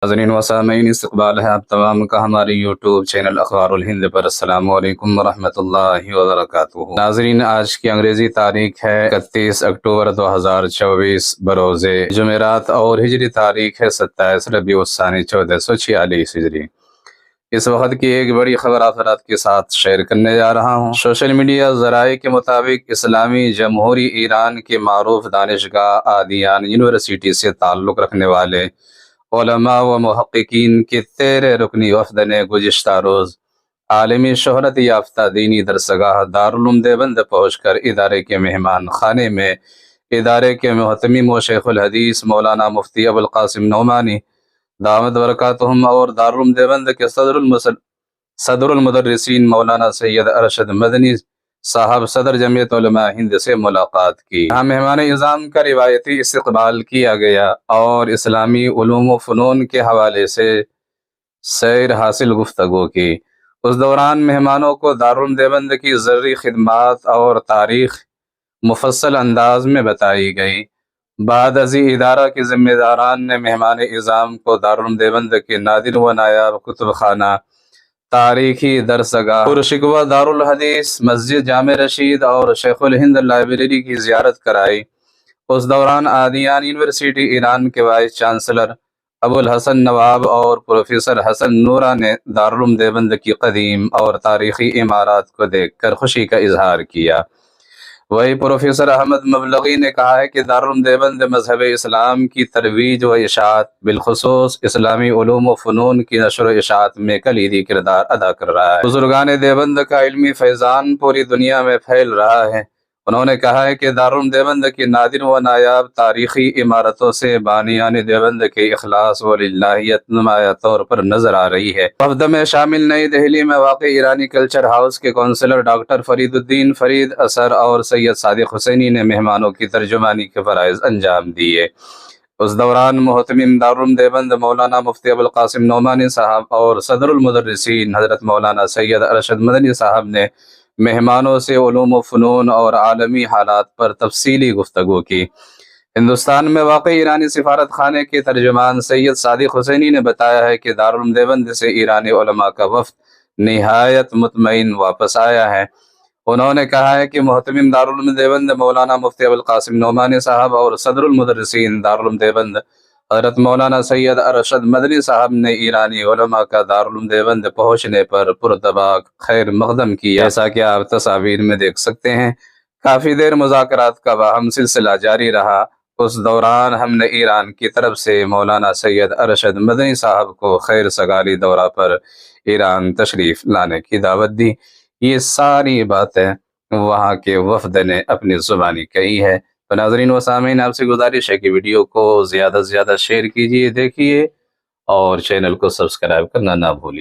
ناظرین و سامعین، استقبال ہے آپ تمام کا ہماری یوٹیوب چینل اخبار الہند پر۔ السلام علیکم ورحمۃ اللہ وبرکاتہ۔ ناظرین، آج کی انگریزی تاریخ ہے 31 اکتوبر 2024 بروز جمعرات، اور ہجری تاریخ ہے 27 ربیع الثانی 1446 ہجری۔ اس وقت کی ایک بڑی خبر آپ کے ساتھ شیئر کرنے جا رہا ہوں۔ سوشل میڈیا ذرائع کے مطابق اسلامی جمہوری ایران کے معروف دانشگاہ عادیان یونیورسٹی سے تعلق رکھنے والے علماء و محققین کے 13 رکنی وفد نے گزشتہ روز عالمی شہرت یافتہ دینی درسگاہ دارالعلوم دیوبند پہنچ کر ادارے کے مہمان خانے میں ادارے کے محتمم و شیخ الحدیث مولانا مفتی ابوالقاسم نعمانی دامت برکاتہم اور دارالعلوم دیوبند کے صدر المدرسین مولانا سید ارشد مدنی صاحب صدر جمعیت علماء ہند سے ملاقات کی۔ یہاں مہمان اعظام کا روایتی استقبال کیا گیا اور اسلامی علوم و فنون کے حوالے سے سیر حاصل گفتگو کی۔ اس دوران مہمانوں کو دارالعلوم دیوبند کی زرعی خدمات اور تاریخ مفصل انداز میں بتائی گئی۔ بعد ازیں ادارہ کے ذمہ داران نے مہمان اعظام کو دارالعلوم دیوبند کے نادر و نایاب کتب خانہ، تاریخی درسگاہ، پرشکوہ دارالحدیث، مسجد جامع رشید اور شیخ الہند لائبریری کی زیارت کرائی۔ اس دوران عادیان یونیورسٹی ایران کے وائس چانسلر ابوالحسن نواب اور پروفیسر حسن نورہ نے دارالعلوم دیوبند کی قدیم اور تاریخی عمارات کو دیکھ کر خوشی کا اظہار کیا۔ وہی پروفیسر احمد مبلغی نے کہا ہے کہ دارالعلوم دیوبند مذہب اسلام کی ترویج و اشاعت، بالخصوص اسلامی علوم و فنون کی نشر و اشاعت میں کلیدی کردار ادا کر رہا ہے۔ بزرگان دیوبند کا علمی فیضان پوری دنیا میں پھیل رہا ہے۔ انہوں نے کہا ہے کہ دارالعلوم دیوبند کی نادر و نایاب تاریخی عمارتوں سے بانیان دیوبند کے اخلاص و للہیت نمایاں طور پر نظر آ رہی ہے۔ وفد میں شامل نئی دہلی میں واقع ایرانی کلچر ہاؤس کے کونسلر ڈاکٹر فرید الدین فرید اثر اور سید صادق حسینی نے مہمانوں کی ترجمانی کے فرائض انجام دیے۔ اس دوران محتمم دارالعلوم دیوبند مولانا مفتی ابوالقاسم نعمانی صاحب اور صدر المدرسین حضرت مولانا سید ارشد مدنی صاحب نے مہمانوں سے علوم و فنون اور عالمی حالات پر تفصیلی گفتگو کی۔ ہندوستان میں واقع ایرانی سفارت خانے کے ترجمان سید صادق حسینی نے بتایا ہے کہ دارالعلوم دیوبند سے ایرانی علماء کا وفد نہایت مطمئن واپس آیا ہے۔ انہوں نے کہا ہے کہ محتمم دارالعلوم دیوبند مولانا مفتی ابوالقاسم نعمانی صاحب اور صدر المدرسین دارالعلوم دیوبند حضرت مولانا سید ارشد مدنی صاحب نے ایرانی علماء کا دارالعلوم دیوبند پہنچنے پر پرتباہ خیر مقدم کیا۔ جیسا کہ آپ تصاویر میں دیکھ سکتے ہیں، کافی دیر مذاکرات کا باہم سلسلہ جاری رہا۔ اس دوران ہم نے ایران کی طرف سے مولانا سید ارشد مدنی صاحب کو خیر سگالی دورہ پر ایران تشریف لانے کی دعوت دی۔ یہ ساری باتیں وہاں کے وفد نے اپنی زبانی کہی ہے۔ تو ناظرین و سامعین، آپ سے گزارش ہے کہ ویڈیو کو زیادہ سے زیادہ شیئر کیجئے، دیکھیے اور چینل کو سبسکرائب کرنا نہ بھولیے۔